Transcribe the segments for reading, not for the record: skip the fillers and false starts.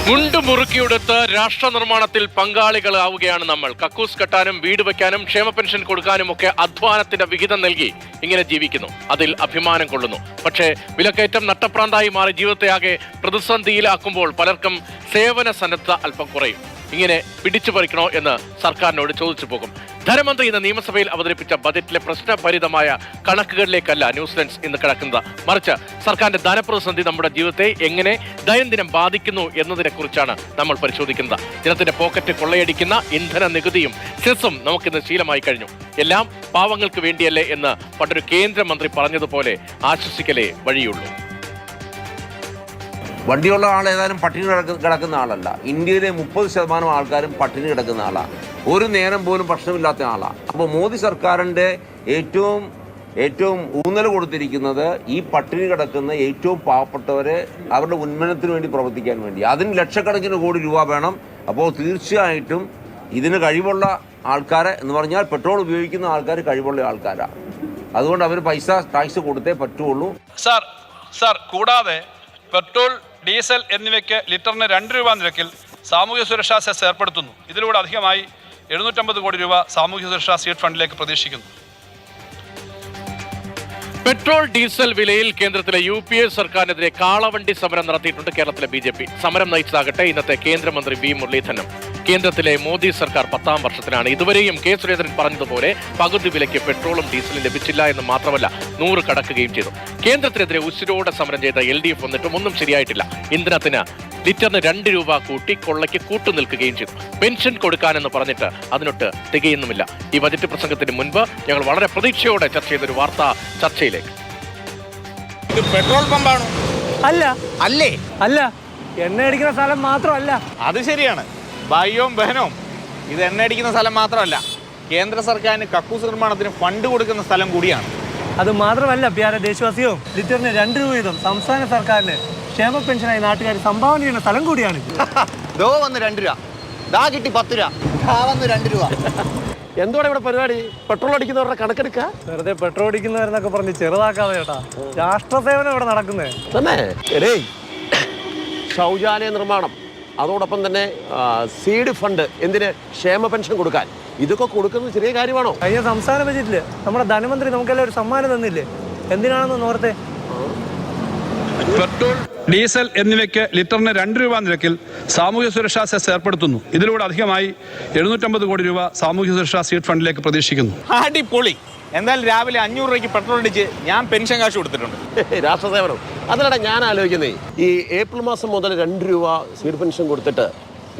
മുണ്ട് മുറുക്കിയെടുത്ത് രാഷ്ട്ര നിർമ്മാണത്തിൽ പങ്കാളികളാവുകയാണ് നമ്മൾ. കക്കൂസ് കെട്ടാനും വീട് വെക്കാനും ക്ഷേമ പെൻഷൻ കൊടുക്കാനും ഒക്കെ അധ്വാനത്തിന്റെ വിഹിതം നൽകി ഇങ്ങനെ ജീവിക്കുന്നു. അതിൽ അഭിമാനം കൊള്ളുന്നു. പക്ഷേ വിലക്കയറ്റം നട്ടപ്രാന്തായി മാറി ജീവിതത്തെ ആകെ പ്രതിസന്ധിയിലാക്കുമ്പോൾ പലർക്കും സേവന സന്നദ്ധത അല്പം കുറയും. ഇങ്ങനെ പിടിച്ചു പറിക്കണോ എന്ന് സർക്കാരിനോട് ചോദിച്ചു പോകും. ധനമന്ത്രി ഇന്ന് നിയമസഭയിൽ അവതരിപ്പിച്ച ബജറ്റിലെ പ്രശ്നഭരിതമായ കണക്കുകളിലേക്കല്ല ന്യൂസിലൻഡ്സ് ഇന്ന് കിടക്കുന്നത്. മറിച്ച് സർക്കാരിന്റെ ധനപ്രതിസന്ധി നമ്മുടെ ജീവിതത്തെ എങ്ങനെ ദൈനംദിനം ബാധിക്കുന്നു എന്നതിനെ കുറിച്ചാണ് നമ്മൾ പരിശോധിക്കുന്നത്. ജനത്തിന്റെ പോക്കറ്റ് കൊള്ളയടിക്കുന്ന ഇന്ധന നികുതിയും സെസ്സും നമുക്കിന്ന് ശീലമായി കഴിഞ്ഞു. എല്ലാം പാവങ്ങൾക്ക് വേണ്ടിയല്ലേ എന്ന് പണ്ടൊരു കേന്ദ്രമന്ത്രി പറഞ്ഞതുപോലെ ആശ്വസിക്കലേ വഴിയുള്ളൂ. വണ്ടിയുള്ള ആൾ ഏതായാലും പട്ടിണി കിടക്കുന്ന ആളല്ല. ഇന്ത്യയിലെ 30% ആൾക്കാരും പട്ടിണി കിടക്കുന്ന ആളാണ്. ഒരു നേരം പോലും പ്രശ്നമില്ലാത്ത ആളാണ്. അപ്പോൾ മോദി സർക്കാരിൻ്റെ ഏറ്റവും ഊന്നൽ കൊടുത്തിരിക്കുന്നത് ഈ പട്ടിണി കിടക്കുന്ന ഏറ്റവും പാവപ്പെട്ടവരെ അവരുടെ ഉന്നമനത്തിന് വേണ്ടി പ്രവർത്തിക്കാൻ വേണ്ടി. അതിന് ലക്ഷക്കണക്കിന് കോടി രൂപ വേണം. അപ്പോൾ തീർച്ചയായിട്ടും ഇതിന് കഴിവുള്ള ആൾക്കാരെ എന്ന് പറഞ്ഞാൽ പെട്രോൾ ഉപയോഗിക്കുന്ന ആൾക്കാർ കഴിവുള്ള ആൾക്കാരാണ്. അതുകൊണ്ട് അവർ പൈസ ടാക്സ് കൊടുത്തേ പറ്റുള്ളൂ. സാർ കൂടാതെ പെട്രോൾ, ഡീസൽ എന്നിവയ്ക്ക് ലിറ്ററിന് 2 രൂപ നിരക്കിൽ സാമൂഹ്യ സുരക്ഷാ സെസ് ഏർപ്പെടുത്തുന്നു. ഇതിലൂടെ അധികമായി 750 കോടി രൂപ സാമൂഹ്യ സുരക്ഷാ സീഡ് ഫണ്ടിലേക്ക് പ്രതീക്ഷിക്കുന്നു. പെട്രോൾ ഡീസൽ വിലയിൽ കേന്ദ്രത്തിലെ UPA സർക്കാരിനെതിരെ കാളവണ്ടി സമരം നടത്തിയിട്ടുണ്ട് കേരളത്തിലെ BJP. സമരം നയിച്ചതാകട്ടെ ഇന്നത്തെ കേന്ദ്രമന്ത്രി V. മുരളീധരനും. കേന്ദ്രത്തിലെ മോദി സർക്കാർ 10ാം വർഷത്തിലാണ്. ഇതുവരെയും കെ സുരേന്ദ്രൻ പറഞ്ഞതുപോലെ പകുതി വിലയ്ക്ക് പെട്രോളും ഡീസലും ലഭിച്ചില്ല എന്ന് മാത്രമല്ല 100 കടക്കുകയും ചെയ്തു. കേന്ദ്രത്തിനെതിരെ ഉശിരോടെ സമരം ചെയ്ത LDF വന്നിട്ടും ഒന്നും ശരിയായിട്ടില്ല. ഇന്ധനത്തിന് ലിറ്ററിന് 2 രൂപ കൂട്ടി കൊള്ളയ്ക്ക് കൂട്ടുനിൽക്കുകയും ചെയ്തു. പെൻഷൻ കൊടുക്കാനെന്ന് പറഞ്ഞിട്ട് അതിനൊട്ട് തികയുന്നുമില്ല. ഈ ബജറ്റ് പ്രസംഗത്തിന് മുൻപ് ഞങ്ങൾ വളരെ പ്രതീക്ഷയോടെ ചർച്ച ചെയ്തൊരു വാർത്താ ചർച്ചയിലേക്ക്. ഇത് പെട്രോൾ പമ്പാണോ? അല്ല. അല്ലേ? അല്ല, എണ്ണ അടിക്കുന്ന സ്ഥലം മാത്രമല്ല. അത് ശരിയാണ്. ബയോം ബഹനവും ഇത് എണ്ണ അടിക്കുന്ന സ്ഥലം മാത്രമല്ല, കേന്ദ്ര സർക്കാരിന് കക്കൂസ് നിർമ്മാണത്തിന് ഫണ്ട് കൊടുക്കുന്ന സ്ഥലം കൂടിയാണ്. അത് മാത്രമല്ല പ്യാര ദേശവാസിയോ, ലിറ്ററിന് 2 രൂപ വീതം സംസ്ഥാന സർക്കാരിന് ക്ഷേമ പെൻഷനായി നാട്ടുകാർ സംഭാവന ചെയ്യുന്ന സ്ഥലം കൂടിയാണ്. ദോ വന്ന് 2 രൂപ, ദാ കിട്ടി 10 രൂപ, ദാ വന്ന് 2 രൂപ. എന്തുവാണ് ഇവിടെ പരിപാടി? പെട്രോൾ അടിക്കുന്നവരുടെ കണക്കെടുക്ക? വെറുതെ പെട്രോൾ അടിക്കുന്നവരെന്നൊക്കെ പറഞ്ഞ് ചെറുതാക്കാതെ ചേട്ടാ. രാഷ്ട്രസേവനം ഇവിടെ നടക്കുന്നേ തന്നെ. എടേ, ശൗചാലയ നിർമ്മാണം, അതോടൊപ്പം തന്നെ സീഡ് ഫണ്ട്, എന്തിന്? ക്ഷേമ പെൻഷൻ കൊടുക്കാൻ. ഇതൊക്കെ കൊടുക്കുന്നത് ചെറിയ കാര്യമാണോ? കഴിഞ്ഞ സംസ്ഥാന ബജറ്റില് നമ്മുടെ ധനമന്ത്രി നമുക്കെല്ലാം ഒരു സമ്മാനം തന്നില്ലേ? എന്തിനാണെന്ന് ഓർത്തെ? പെട്രോൾ, ഡീസൽ എന്നിവയ്ക്ക് ലിറ്ററിന് 2 രൂപ നിരക്കിൽ സാമൂഹ്യ സുരക്ഷാ സെസ് ഏർപ്പെടുത്തുന്നു. ഇതിലൂടെ അധികമായി 750 കോടി രൂപ സാമൂഹ്യ സുരക്ഷാ സീഡ് ഫണ്ടിലേക്ക് പ്രതീക്ഷിക്കുന്നു. അടിപൊളി. എന്തായാലും രാവിലെ 500 രൂപയ്ക്ക് പെട്രോൾ അടിച്ച് ഞാൻ പെൻഷൻ കാശ് കൊടുത്തിട്ടുണ്ട്. രാഷ്ട്രസേവനം. അതിനിടെ ഞാൻ ആലോചിക്കുന്നേ, ഈ ഏപ്രിൽ മാസം മുതൽ 2 രൂപ സീഡ് പെൻഷൻ കൊടുത്തിട്ട്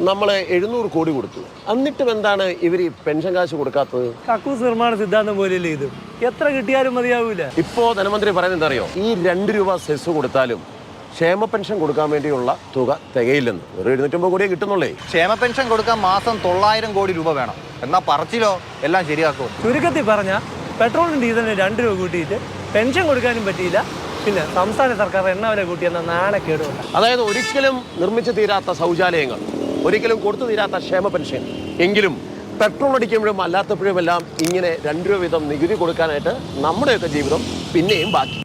നമ്മൾ 700 കോടി കൊടുത്തു. എന്നിട്ടും എന്താണ് ഇവർ ഈ പെൻഷൻ കാശ് കൊടുക്കാത്തത്? കക്കൂസ് നിർമ്മാണ സിദ്ധാന്തം പോലെയല്ലേ ഇത്? എത്ര കിട്ടിയാലും മതിയാവൂല. ഇപ്പോ ധനമന്ത്രി പറയുന്നത് എന്താ അറിയോ? ഈ 2 രൂപ സെസ് കൊടുത്താലും ക്ഷേമ പെൻഷൻ കൊടുക്കാൻ വേണ്ടിയുള്ള തുക തികയില്ലെന്ന്. ഒരു 750 കോടിയേ കിട്ടുന്നുള്ളേ. ക്ഷേമ പെൻഷൻ കൊടുക്കാൻ മാസം 900 കോടി രൂപ വേണം. എന്നാ പറച്ചിലോ എല്ലാം ശരിയാക്കും. ചുരുക്കത്തിൽ പറഞ്ഞ പെട്രോളിനും ഡീസലിന് 2 രൂപ കൂട്ടിയിട്ട് പെൻഷൻ കൊടുക്കാനും പറ്റിയില്ല. പിന്നെ സംസ്ഥാന സർക്കാർ എണ്ണ വില കൂട്ടിയെന്ന നാണക്കേടുമില്ല. അതായത് ഒരിക്കലും നിർമ്മിച്ചു തീരാത്ത ശൗചാലയങ്ങൾ, ഒരിക്കലും കൊടുത്തു തീരാത്ത ക്ഷേമ പെൻഷൻ, എങ്കിലും പെട്രോൾ അടിക്കുമ്പോഴും അല്ലാത്തപ്പോഴും എല്ലാം ഇങ്ങനെ 2 രൂപ വീതം നികുതി കൊടുക്കാനായിട്ട് നമ്മുടെയൊക്കെ ജീവിതം പിന്നെയും ബാക്കി.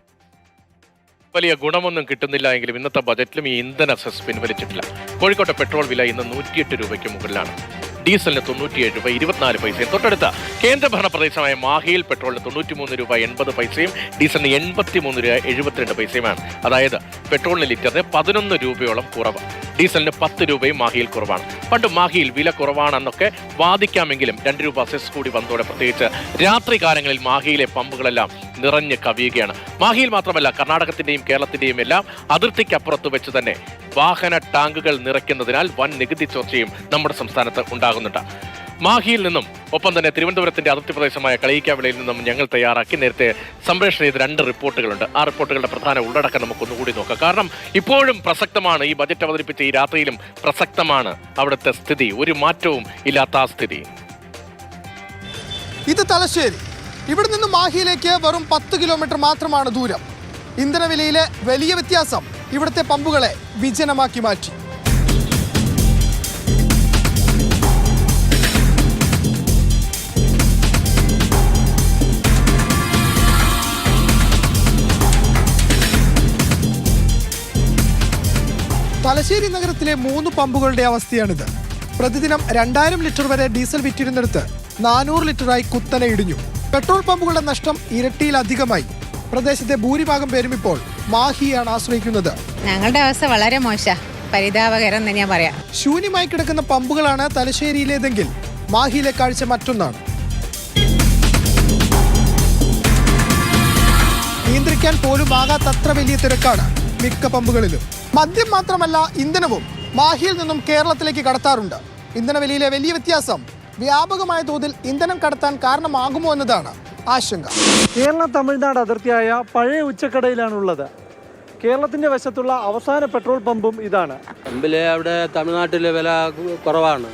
വലിയ ഗുണമൊന്നും കിട്ടുന്നില്ല എങ്കിലും ഇന്നത്തെ ബജറ്റിലും ഈ ഇന്ധന സെസ് പിൻവലിച്ചിട്ടില്ല. കോഴിക്കോട്ടെ പെട്രോൾ വില ഇന്ന് 108 രൂപയ്ക്ക് മുകളിലാണ്. ഡീസലിന് 97 രൂപ 24 പൈസയും. തൊട്ടടുത്ത കേന്ദ്രഭരണ പ്രദേശമായ മാഹിയിൽ പെട്രോളിന് 93 രൂപ 80 പൈസയും ഡീസലിന് 83 രൂപ 72 പൈസയുമാണ്. അതായത് പെട്രോളിന് ലിറ്ററിന് 11 രൂപയോളം കുറവ്. ഡീസലിന് 10 രൂപയും മാഹിയിൽ കുറവാണ്. പണ്ട് മാഹിയിൽ വില കുറവാണെന്നൊക്കെ വാദിക്കാമെങ്കിലും 2 രൂപ സെസ് കൂടി വന്നതോടെ പ്രത്യേകിച്ച് രാത്രി കാലങ്ങളിൽ മാഹിയിലെ പമ്പുകളെല്ലാം നിറഞ്ഞ് കവിയുകയാണ്. മാഹിയിൽ മാത്രമല്ല, കർണാടകത്തിന്റെയും കേരളത്തിന്റെയും എല്ലാം അതിർത്തിക്കപ്പുറത്ത് വെച്ച് തന്നെ വാഹന ടാങ്കുകൾ നിറയ്ക്കുന്നതിനാൽ വൻ നികുതി ചോർച്ചയും നമ്മുടെ സംസ്ഥാനത്ത് ഉണ്ടാകുന്നുണ്ട്. മാഹിയിൽ നിന്നും ഒപ്പം തന്നെ തിരുവനന്തപുരത്തിന്റെ അതിർത്തി പ്രദേശമായ കളയിക്കാവിളയിൽ നിന്നും ഞങ്ങൾ തയ്യാറാക്കി നേരത്തെ സംപ്രേഷണം ചെയ്ത 2 റിപ്പോർട്ടുകളുണ്ട്. ആ റിപ്പോർട്ടുകളുടെ പ്രധാന ഉള്ളടക്കം നമുക്കൊന്നുകൂടി നോക്കാം. കാരണം ഇപ്പോഴും പ്രസക്തമാണ്. ഈ ബജറ്റ് അവതരിപ്പിച്ച ഈ രാത്രിയിലും പ്രസക്തമാണ് അവിടുത്തെ സ്ഥിതി. ഒരു മാറ്റവും ഇല്ലാത്ത ആ സ്ഥിതി. ഇത് തലശ്ശേരി. ഇവിടെ നിന്ന് മാഹിയിലേക്ക് വെറും 10 കിലോമീറ്റർ മാത്രമാണ് ദൂരം. ഇന്ധനവിലയിലെ വലിയ വ്യത്യാസം ഇവിടുത്തെ പമ്പുകളെ വിജനമാക്കി മാറ്റി. തലശ്ശേരി നഗരത്തിലെ 3 പമ്പുകളുടെ അവസ്ഥയാണിത്. പ്രതിദിനം 2000 ലിറ്റർ വരെ ഡീസൽ വിറ്റിരുന്നിടത്ത് 400 ലിറ്ററായി കുത്തനെ ഇടിഞ്ഞു. പെട്രോൾ പമ്പുകളുടെ നഷ്ടം ഇരട്ടിയിലധികമായി. പ്രദേശത്തെ ഭൂരിഭാഗം പേരും ഇപ്പോൾ മാഹിയാണ് ആശ്രയിക്കുന്നത്. ഞങ്ങളുടെ അവസ്ഥ വളരെ മോശം, പരിതാപകരം തന്നെ ഞാൻ പറയാം. ശൂന്യമായി കിടക്കുന്ന പമ്പുകളാണ് തലശ്ശേരിയിലേതെങ്കിൽ മാഹിയിലെ കാഴ്ച മറ്റൊന്നാണ്. നിയന്ത്രിക്കാൻ പോലും ആകാത്തത്ര വലിയ തിരക്കാണ് മിക്ക പമ്പുകളിലും. മദ്യം മാത്രമല്ല, ഇന്ധനവും മാഹിയിൽ നിന്നും കേരളത്തിലേക്ക് കടത്താറുണ്ട്. ഇന്ധനവിലയിലെ വലിയ വ്യത്യാസം വ്യാപകമായ തോതിൽ ഇന്ധനം കടത്താൻ കാരണമാകുമോ എന്നതാണ് ആശങ്ക. കേരള തമിഴ്നാട് അതിർത്തിയായ പഴയ ഉച്ചക്കടയിലാണുള്ളത്. കേരളത്തിന്റെ വശത്തുള്ള അവസാന പെട്രോൾ പമ്പും ഇതാണ്. പമ്പിലെ അവിടെ തമിഴ്നാട്ടിലെ വില കുറവാണ്.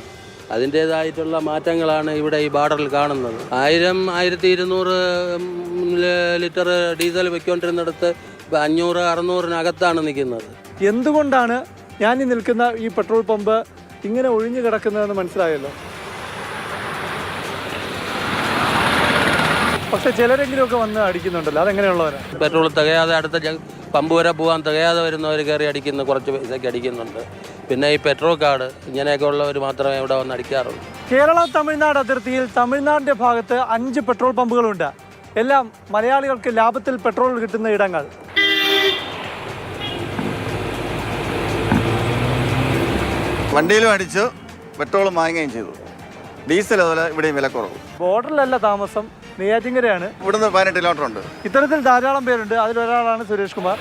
അതിൻ്റേതായിട്ടുള്ള മാറ്റങ്ങളാണ് ഇവിടെ ഈ ബാർഡറിൽ കാണുന്നത്. 1000-1200 ലിറ്റർ ഡീസൽ വെക്കൊണ്ടിരുന്നിടത്ത് 500-600 നിൽക്കുന്നത്. എന്തുകൊണ്ടാണ് ഞാൻ ഈ നിൽക്കുന്ന ഈ പെട്രോൾ പമ്പ് ഇങ്ങനെ ഒഴിഞ്ഞു കിടക്കുന്നതെന്ന് മനസ്സിലായല്ലോ. പക്ഷെ ചിലരെങ്കിലുമൊക്കെ വന്ന് അടിക്കുന്നുണ്ടല്ലോ, അതെങ്ങനെയുള്ളവരാണ്? പെട്രോൾ തികയാതെ അടുത്ത പമ്പ് വരെ പോകാൻ തികയാതെ വരുന്നവർ കയറി അടിക്കുന്ന കുറച്ച് പൈസയ്ക്ക് അടിക്കുന്നുണ്ട്. പിന്നെ ഈ പെട്രോൾ കാർഡ് ഇങ്ങനെയൊക്കെ ഉള്ളവർ മാത്രമേ ഇവിടെ വന്ന് അടിക്കാറുള്ളൂ. കേരള തമിഴ്നാട് അതിർത്തിയിൽ തമിഴ്നാടിന്റെ ഭാഗത്ത് 5 പെട്രോൾ പമ്പുകളുണ്ട്. എല്ലാം മലയാളികൾക്ക് ലാഭത്തിൽ പെട്രോൾ കിട്ടുന്ന ഇടങ്ങൾ. വണ്ടിയിലും അടിച്ചു, പെട്രോളും വാങ്ങുകയും ചെയ്തു. ഡീസൽ അതുപോലെ ഇവിടെയും വില കുറവ്. ബോർഡറിലല്ല താമസം, നെയ്യാറ്റിൻകരയാണ്. ഇവിടുന്ന് 18 കിലോമീറ്റർ ഉണ്ട്. ഇത്തരത്തിൽ ധാരാളം പേരുണ്ട്. അതിലൊരാളാണ് സുരേഷ് കുമാർ.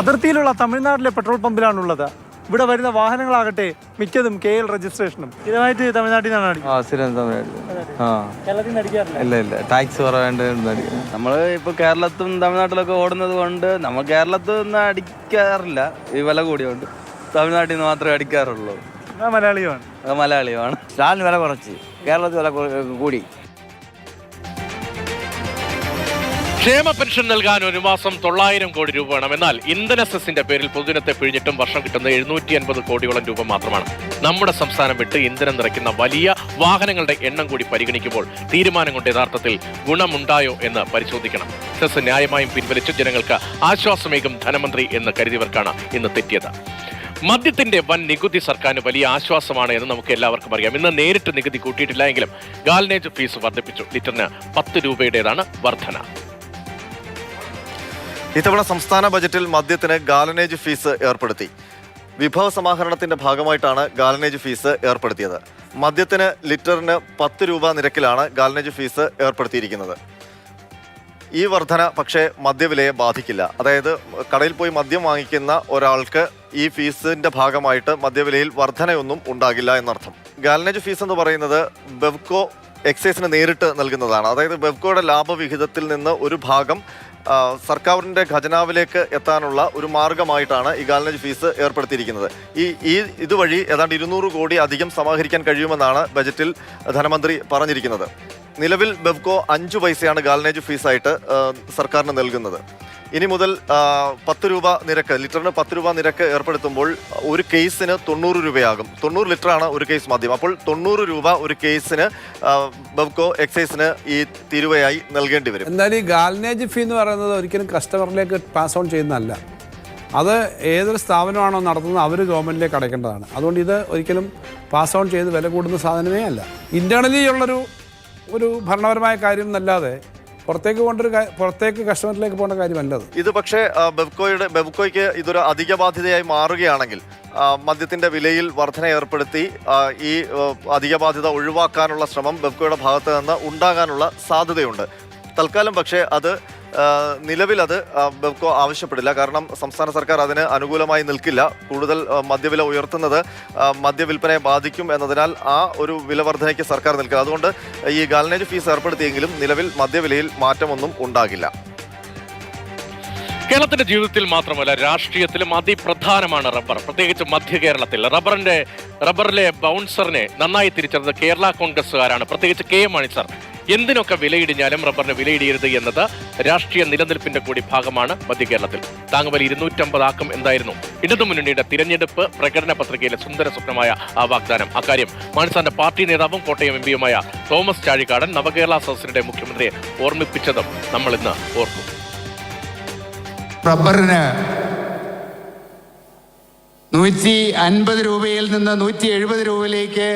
അതിർത്തിയിലുള്ള തമിഴ്നാട്ടിലെ പെട്രോൾ പമ്പിലാണുള്ളത്. ഇവിടെ വരുന്ന വാഹനങ്ങളാകട്ടെ മിക്കതും KL രജിസ്ട്രേഷനും. ഇതുമായിട്ട് തമിഴ്നാട്ടിൽ നിന്നാണ് ഇല്ല ടാക്സ് കുറവേണ്ട. നമ്മൾ ഇപ്പോൾ കേരളത്തും തമിഴ്നാട്ടിലൊക്കെ ഓടുന്നത് കൊണ്ട് നമ്മൾ കേരളത്തിൽ നിന്ന് അടിക്കാറില്ല. ഈ വില കൂടിയോണ്ട് തമിഴ്നാട്ടിൽ നിന്ന് മാത്രമേ അടിക്കാറുള്ളൂ. മലയാളിയുമാണ്. സ്റ്റാലിന് വില കുറച്ച്, കേരളത്തിൽ വില കൂടി. ക്ഷേമ പെൻഷൻ നൽകാൻ ഒരു മാസം 900 കോടി രൂപ വേണം. എന്നാൽ ഇന്ധന സെസിന്റെ പേരിൽ പൊതുജനത്തെ പിഴിഞ്ഞിട്ടും വർഷം കിട്ടുന്നത് 750 കോടിയോളം രൂപ മാത്രമാണ്. നമ്മുടെ സംസ്ഥാനം വിട്ട് ഇന്ധനം നിറയ്ക്കുന്ന വലിയ വാഹനങ്ങളുടെ എണ്ണം കൂടി പരിഗണിക്കുമ്പോൾ തീരുമാനം കൊണ്ട് യഥാർത്ഥത്തിൽ ഗുണമുണ്ടായോ എന്ന് പരിശോധിക്കണം. സെസ് ന്യായമായും പിൻവലിച്ച് ജനങ്ങൾക്ക് ആശ്വാസമേകും ധനമന്ത്രി എന്ന് കരുതിയവർക്കാണ് ഇന്ന് തെറ്റിയത്. മദ്യത്തിന്റെ വൻ നികുതി സർക്കാരിന് വലിയ ആശ്വാസമാണ് എന്ന് നമുക്ക് എല്ലാവർക്കും അറിയാം. ഇന്ന് നേരിട്ട് നികുതി കൂട്ടിയിട്ടില്ല എങ്കിലും ഗാലനേജ് ഫീസ് വർദ്ധിപ്പിച്ചു. ലിറ്ററിന് 10 രൂപയുടേതാണ് വർധന. ഇത്തവണ സംസ്ഥാന ബജറ്റിൽ മദ്യത്തിന് ഗാലനേജ് ഫീസ് ഏർപ്പെടുത്തി. വിഭവ സമാഹരണത്തിന്റെ ഭാഗമായിട്ടാണ് ഗാലനേജ് ഫീസ് ഏർപ്പെടുത്തിയത്. മദ്യത്തിന് ലിറ്ററിന് 10 രൂപ നിരക്കിലാണ് ഗാലനേജ് ഫീസ് ഏർപ്പെടുത്തിയിരിക്കുന്നത്. ഈ വർധന പക്ഷേ മദ്യവിലയെ ബാധിക്കില്ല. അതായത് കടയിൽ പോയി മദ്യം വാങ്ങിക്കുന്ന ഒരാൾക്ക് ഈ ഫീസിന്റെ ഭാഗമായിട്ട് മദ്യവിലയിൽ വർധനയൊന്നും ഉണ്ടാകില്ല എന്നർത്ഥം. ഗാലനേജ് ഫീസ് എന്ന് പറയുന്നത് ബെവ്കോ എക്സൈസിന് നേരിട്ട് നൽകുന്നതാണ്. അതായത് ബെവ്കോയുടെ ലാഭവിഹിതത്തിൽ നിന്ന് ഒരു ഭാഗം സർക്കാരിൻ്റെ ഖജനാവിലേക്ക് എത്താനുള്ള ഒരു മാർഗമായിട്ടാണ് ഈ ഗാലനേജ് ഫീസ് ഏർപ്പെടുത്തിയിരിക്കുന്നത്. ഇതുവഴി ഏതാണ്ട് 200 കോടി അധികം സമാഹരിക്കാൻ കഴിയുമെന്നാണ് ബജറ്റിൽ ധനമന്ത്രി പറഞ്ഞിരിക്കുന്നത്. നിലവിൽ ബെവ്കോ 5 പൈസയാണ് ഗാലനേജ് ഫീസായിട്ട് സർക്കാരിന് നൽകുന്നത്. ഇനി മുതൽ 10 രൂപ നിരക്ക്, ലിറ്ററിന് 10 രൂപ നിരക്ക് ഏർപ്പെടുത്തുമ്പോൾ ഒരു കേസിന് 90 രൂപയാകും. 90 ലിറ്ററാണ് ഒരു കേസ് മദ്യം. അപ്പോൾ 90 രൂപ ഒരു കേസിന് ബെവ്കോ എക്സൈസിന് ഈ തീരുവയായി നൽകേണ്ടി വരും. എന്തായാലും ഈ ഗാലനേജ് ഫീ എന്ന് പറയുന്നത് ഒരിക്കലും കസ്റ്റമറിലേക്ക് പാസ് ഓൺ ചെയ്യുന്നതല്ല. അത് ഏതൊരു സ്ഥാപനമാണോ നടത്തുന്നത് അവർ ഗവൺമെൻറ്റിലേക്ക് അടയ്ക്കേണ്ടതാണ്. അതുകൊണ്ട് ഇത് ഒരിക്കലും പാസ് ഓൺ ചെയ്ത് വില കൂടുന്ന സാധനമേ അല്ല. ഇൻറ്റേർണലി ഉള്ളൊരു ഭരണപരമായ കാര്യം എന്നല്ലാതെ പുറത്തേക്ക് കസ്റ്റമറിലേക്ക് പോകേണ്ട കാര്യമല്ലത്. ഇത് പക്ഷേ ബെവ്കോയ്ക്ക് ഇതൊരു അധിക ബാധ്യതയായി മാറുകയാണെങ്കിൽ മദ്യത്തിന്റെ വിലയിൽ വർധന ഏർപ്പെടുത്തി ഈ അധിക ബാധ്യത ഒഴിവാക്കാനുള്ള ശ്രമം ബെവ്കോയുടെ ഭാഗത്ത് നിന്ന് ഉണ്ടാകാനുള്ള സാധ്യതയുണ്ട്. തൽക്കാലം പക്ഷേ അത് നിലവിൽ അത് ബെവ്കോ ആവശ്യപ്പെടില്ല. കാരണം സംസ്ഥാന സർക്കാർ അതിന് അനുകൂലമായി നിൽക്കില്ല. കൂടുതൽ മദ്യവില ഉയർത്തുന്നത് മദ്യവിൽപ്പനയെ ബാധിക്കും എന്നതിനാൽ ആ ഒരു വില വർധനയ്ക്ക് സർക്കാർ നിൽക്കുക. അതുകൊണ്ട് ഈ ഗാലനേജ് ഫീസ് ഏർപ്പെടുത്തിയെങ്കിലും നിലവിൽ മദ്യവിലയിൽ മാറ്റമൊന്നും ഉണ്ടാകില്ല. കേരളത്തിന്റെ ജീവിതത്തിൽ മാത്രമല്ല രാഷ്ട്രീയത്തിലും അതിപ്രധാനമാണ് റബ്ബർ. പ്രത്യേകിച്ച് മധ്യ കേരളത്തിൽ റബ്ബറിലെ ബൗൺസറിനെ നന്നായി തിരിച്ചറിഞ്ഞത് കേരള കോൺഗ്രസുകാരാണ്. പ്രത്യേകിച്ച് KM മാണി സാർ. എന്തിനൊക്കെ വിലയിടിഞ്ഞാലും റബ്ബറിന് വിലയിടിയരുത് എന്നത് രാഷ്ട്രീയ നിലനിൽപ്പിന്റെ കൂടി ഭാഗമാണ് മധ്യ കേരളത്തിൽ. താങ്ങുവില 250 ആക്കും എന്തായിരുന്നു ഇടതുമുന്നണിയുടെ തിരഞ്ഞെടുപ്പ് പ്രകടന പത്രികയിലെ സുന്ദര സ്വപ്നമായ ആ വാഗ്ദാനം. അക്കാര്യം മാണിസാറിന്റെ പാർട്ടി നേതാവും കോട്ടയം MP തോമസ് ചാഴികാടൻ നവകേരള സദസ്സിനിടെ മുഖ്യമന്ത്രിയെ ഓർമ്മിപ്പിച്ചതും നമ്മൾ ഇന്ന് ഓർക്കും. റബ്ബറിന് 150 രൂപയിൽ നിന്ന് 170 രൂപയിലേക്ക്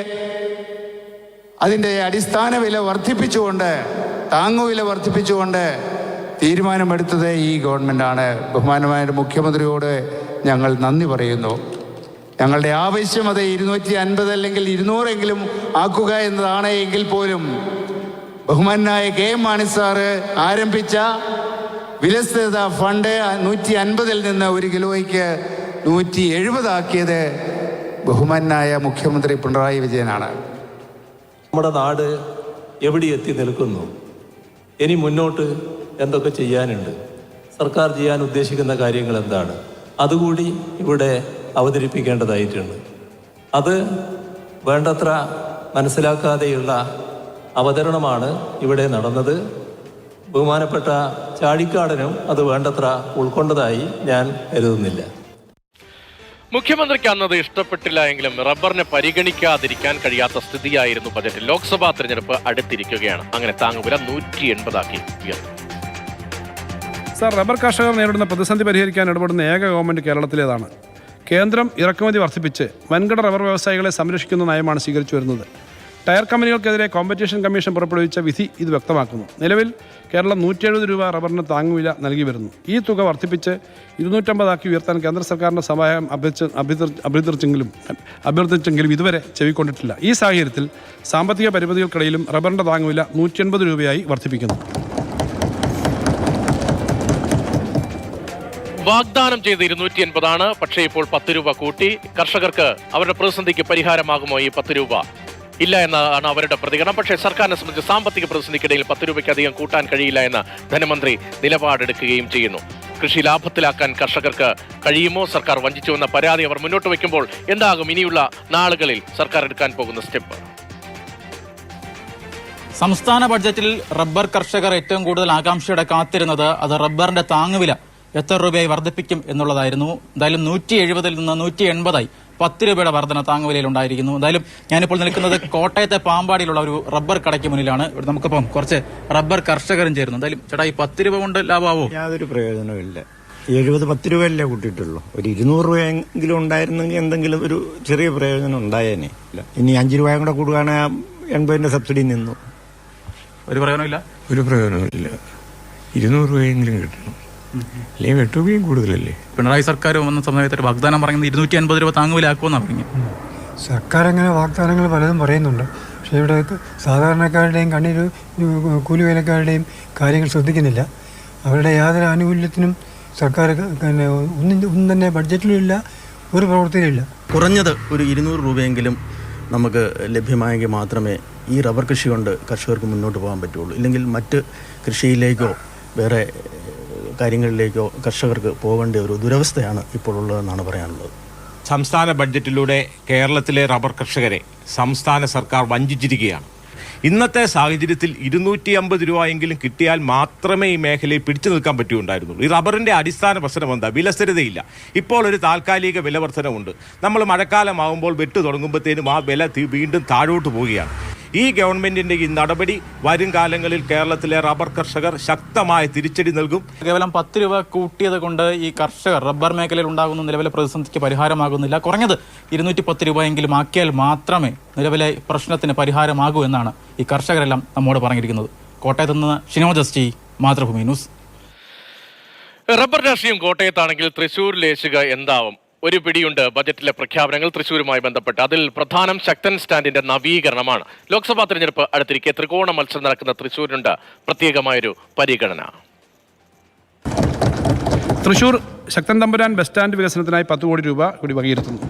അതിൻ്റെ അടിസ്ഥാന വില വർദ്ധിപ്പിച്ചുകൊണ്ട്, താങ്ങുവില വർദ്ധിപ്പിച്ചുകൊണ്ട് തീരുമാനമെടുത്തത് ഈ ഗവൺമെൻറ്റാണ്. ബഹുമാനമായ മുഖ്യമന്ത്രിയോട് ഞങ്ങൾ നന്ദി പറയുന്നു. ഞങ്ങളുടെ ആവശ്യം അത് 250 അല്ലെങ്കിൽ 200 ആക്കുക എന്നതാണ്. എങ്കിൽ പോലും ബഹുമാനായ KM മാണി സാറ് ആരംഭിച്ച വിലസ്ഥിത ഫണ്ട് 150 നിന്ന് 1 കിലോയ്ക്ക് 170 ആക്കിയത് ബഹുമാനായ മുഖ്യമന്ത്രി പിണറായി വിജയനാണ്. നമ്മുടെ നാട് എവിടെ എത്തി നിൽക്കുന്നു, ഇനി മുന്നോട്ട് എന്തൊക്കെ ചെയ്യാനുണ്ട്, സർക്കാർ ചെയ്യാൻ ഉദ്ദേശിക്കുന്ന കാര്യങ്ങൾ എന്താണ്, അതുകൂടി ഇവിടെ അവതരിപ്പിക്കേണ്ടതായിട്ടുണ്ട്. അത് വേണ്ടത്ര മനസ്സിലാക്കാതെയുള്ള അവതരണമാണ് ഇവിടെ നടന്നത്. ബഹുമാനപ്പെട്ട ചാഴിക്കാടനും അത് വേണ്ടത്ര ഉൾക്കൊണ്ടതായി ഞാൻ കരുതുന്നില്ല. മുഖ്യമന്ത്രിക്ക് അന്നത് ഇഷ്ടപ്പെട്ടില്ല എങ്കിലും റബ്ബറിനെ പരിഗണിക്കാതിരിക്കാൻ കഴിയാത്ത സ്ഥിതിയായിരുന്നു ബജറ്റിൽ. ലോക്സഭാ തെരഞ്ഞെടുപ്പ് അടുത്തിരിക്കുകയാണ്. അങ്ങനെ താങ്ങുവില 180 ആക്കി ഉയർത്തി. സർ, റബ്ബർ കർഷകർ നേരിടുന്ന പ്രതിസന്ധി പരിഹരിക്കാൻ ഇടപെടുന്ന ഏക ഗവൺമെൻറ് കേരളത്തിലേതാണ്. കേന്ദ്രം ഇറക്കുമതി വർദ്ധിപ്പിച്ച് വൻകിട റബ്ബർ വ്യവസായികളെ സംരക്ഷിക്കുന്ന നയമാണ് സ്വീകരിച്ചു വരുന്നത്. ടയർ കമ്പനികൾക്കെതിരെ കോമ്പറ്റീഷൻ കമ്മീഷൻ പുറപ്പെടുവിച്ച വിധി ഇത് വ്യക്തമാക്കുന്നു. നിലവിൽ കേരളം 170 രൂപ റബ്ബറിന് താങ്ങുവില നൽകി വരുന്നു. ഈ തുക വർദ്ധിപ്പിച്ച് 250 ആക്കി ഉയർത്താൻ കേന്ദ്ര സർക്കാരിൻ്റെ സഹായം അഭ്യർത്ഥിച്ചെങ്കിലും ഇതുവരെ ചെവിക്കൊണ്ടിട്ടില്ല. ഈ സാഹചര്യത്തിൽ സാമ്പത്തിക പരിമിതികൾക്കിടയിലും റബ്ബറിൻ്റെ താങ്ങുവില 180 രൂപയായി വർദ്ധിപ്പിക്കുന്നു. വാഗ്ദാനം ചെയ്ത് 280 പക്ഷേ ഇപ്പോൾ 10 രൂപ കൂട്ടി. കർഷകർക്ക് അവരുടെ പ്രതിസന്ധിക്ക് പരിഹാരമാകുമോ ഈ 10 രൂപ? ഇല്ല എന്നാണ് അവരുടെ പ്രതികരണം. പക്ഷേ സർക്കാരിനെ സംബന്ധിച്ച് സാമ്പത്തിക പ്രതിസന്ധിക്കിടയിൽ 10 രൂപയ്ക്ക് അധികം കൂട്ടാൻ കഴിയില്ല എന്ന് ധനമന്ത്രി നിലപാടെടുക്കുകയും ചെയ്യുന്നു. കൃഷി ലാഭത്തിലാക്കാൻ കർഷകർക്ക് കഴിയുമോ? സർക്കാർ വഞ്ചിച്ചുവെന്ന പരാതി അവർ മുന്നോട്ട് വയ്ക്കുമ്പോൾ എന്താകും ഇനിയുള്ള നാളുകളിൽ സർക്കാർ എടുക്കാൻ പോകുന്ന സ്റ്റെപ്പ്? സംസ്ഥാന ബഡ്ജറ്റിൽ റബ്ബർ കർഷകർ ഏറ്റവും കൂടുതൽ ആകാംക്ഷയോടെ കാത്തിരുന്നത് അത് റബ്ബറിന്റെ താങ്ങുവില എത്ര രൂപയായി വർദ്ധിപ്പിക്കും എന്നുള്ളതായിരുന്നു. എന്തായാലും 170 നിന്ന് 180 10 രൂപയുടെ വർധന താങ്ങുവിലയിൽ ഉണ്ടായിരിക്കുന്നു. എന്തായാലും ഞാനിപ്പോൾ നിൽക്കുന്നത് കോട്ടയത്തെ പാമ്പാടിയിലുള്ള ഒരു റബ്ബർ കടയ്ക്ക് മുന്നിലാണ്. ഇവിടെ നമുക്കിപ്പം കുറച്ച് റബ്ബർ കർഷകരും ചേരുന്നു. എന്തായാലും ചേട്ടാ, ഈ 10 രൂപ കൊണ്ട് ലാഭമാവോ? യാതൊരു പ്രയോജനമില്ല. 10 രൂപയല്ലേ കൂട്ടിയിട്ടുള്ളൂ. ഒരു 200 രൂപയെങ്കിലും ഉണ്ടായിരുന്നെങ്കിൽ എന്തെങ്കിലും ഒരു ചെറിയ പ്രയോജനം ഉണ്ടായേനെ. ഇനി 5 രൂപയും കൂടെ കൂടുകയാണെങ്കിൽ 80 സബ്സിഡി നിന്നു. ഒരു പ്രയോജനമില്ല. ഒരു പ്രയോജനമില്ല. 200 രൂപയെങ്കിലും കിട്ടണം. അല്ലെങ്കിൽ 8 രൂപയും കൂടുതലല്ലേ. പിണറായി സർക്കാർ വന്ന സമയത്ത് വാഗ്ദാനം പറയുന്നത് 250 രൂപ താങ്ങുവിലാക്കുമെന്നാണ് പറഞ്ഞത്. സർക്കാർ അങ്ങനെ വാഗ്ദാനങ്ങൾ പലതും പറയുന്നുണ്ട്. പക്ഷേ ഇവിടെ സാധാരണക്കാരുടെയും കൂലി വേലക്കാരുടെയും കാര്യങ്ങൾ ശ്രദ്ധിക്കുന്നില്ല. അവരുടെ യാതൊരു ആനുകൂല്യത്തിനും സർക്കാർ ഒന്നും തന്നെ ബഡ്ജറ്റിലുമില്ല, ഒരു പ്രവൃത്തിയിലില്ല. കുറഞ്ഞത് ഒരു 200 രൂപയെങ്കിലും നമുക്ക് ലഭ്യമായെങ്കിൽ മാത്രമേ ഈ റബ്ബർ കൃഷി കൊണ്ട് കർഷകർക്ക് മുന്നോട്ട് പോകാൻ പറ്റുള്ളൂ. ഇല്ലെങ്കിൽ മറ്റ് കൃഷിയിലേക്കോ വേറെ കാര്യങ്ങളിലേക്കോ കർഷകർക്ക് പോകേണ്ട ഒരു ദുരവസ്ഥയാണ് ഇപ്പോൾ ഉള്ളതെന്നാണ് പറയാനുള്ളത്. സംസ്ഥാന ബഡ്ജറ്റിലൂടെ കേരളത്തിലെ റബ്ബർ കർഷകരെ സംസ്ഥാന സർക്കാർ വഞ്ചിച്ചിരിക്കുകയാണ്. ഇന്നത്തെ സാഹചര്യത്തിൽ 250 രൂപയെങ്കിലും കിട്ടിയാൽ മാത്രമേ ഈ മേഖലയിൽ പിടിച്ചു നിൽക്കാൻ പറ്റുകയുണ്ടായിരുന്നുള്ളൂ. ഈ റബ്ബറിൻ്റെ അടിസ്ഥാന പ്രശ്നം എന്താ? വിലസ്ഥിരതയില്ല. ഇപ്പോൾ ഒരു താൽക്കാലിക വില വർധനമുണ്ട്. നമ്മൾ മഴക്കാലമാകുമ്പോൾ വെട്ട് തുടങ്ങുമ്പോഴത്തേനും ആ വില വീണ്ടും താഴോട്ട് പോവുകയാണ്. ഈ ഗവൺമെന്റിന്റെ ഈ നടപടി വരും കാലങ്ങളിൽ കേരളത്തിലെ റബ്ബർ കർഷകർ ശക്തമായ തിരിച്ചടി നൽകും. കേവലം 10 രൂപ കൂട്ടിയത് കൊണ്ട് ഈ കർഷകർ റബ്ബർ മേഖലയിൽ ഉണ്ടാകുന്ന നിലവിലെ പ്രതിസന്ധിക്ക് പരിഹാരമാകുന്നില്ല. കുറഞ്ഞത് 210 രൂപയെങ്കിലും ആക്കിയാൽ മാത്രമേ നിലവിലെ പ്രശ്നത്തിന് പരിഹാരമാകൂ എന്നാണ് ഈ കർഷകരെല്ലാം നമ്മോട് പറഞ്ഞിരിക്കുന്നത്. കോട്ടയത്ത് നിന്ന് Shinoj S T, Mathrubhumi news. Rubber രാഷ്ട്രീയം കോട്ടയത്താണെങ്കിൽ തൃശൂർ ലേശുക എന്താവും? ഒരു പിടിയുണ്ട് ബജറ്റിലെ പ്രഖ്യാപനങ്ങൾ തൃശ്ശൂരുമായി ബന്ധപ്പെട്ട്. അതിൽ പ്രധാനം ശക്തൻ സ്റ്റാൻഡിന്റെ നവീകരണമാണ്. ലോക്സഭാ തെരഞ്ഞെടുപ്പ് അടുത്തിരിക്കെ ത്രികോണ മത്സരം നടക്കുന്ന തൃശ്ശൂരിനുണ്ട് പ്രത്യേകമായൊരു പരിഗണന. തൃശൂർ ശക്തൻ തമ്പുരാൻ ബസ് സ്റ്റാൻഡ് വികസനത്തിനായി 10 കോടി രൂപ കൂടി വകയിരുത്തുന്നു.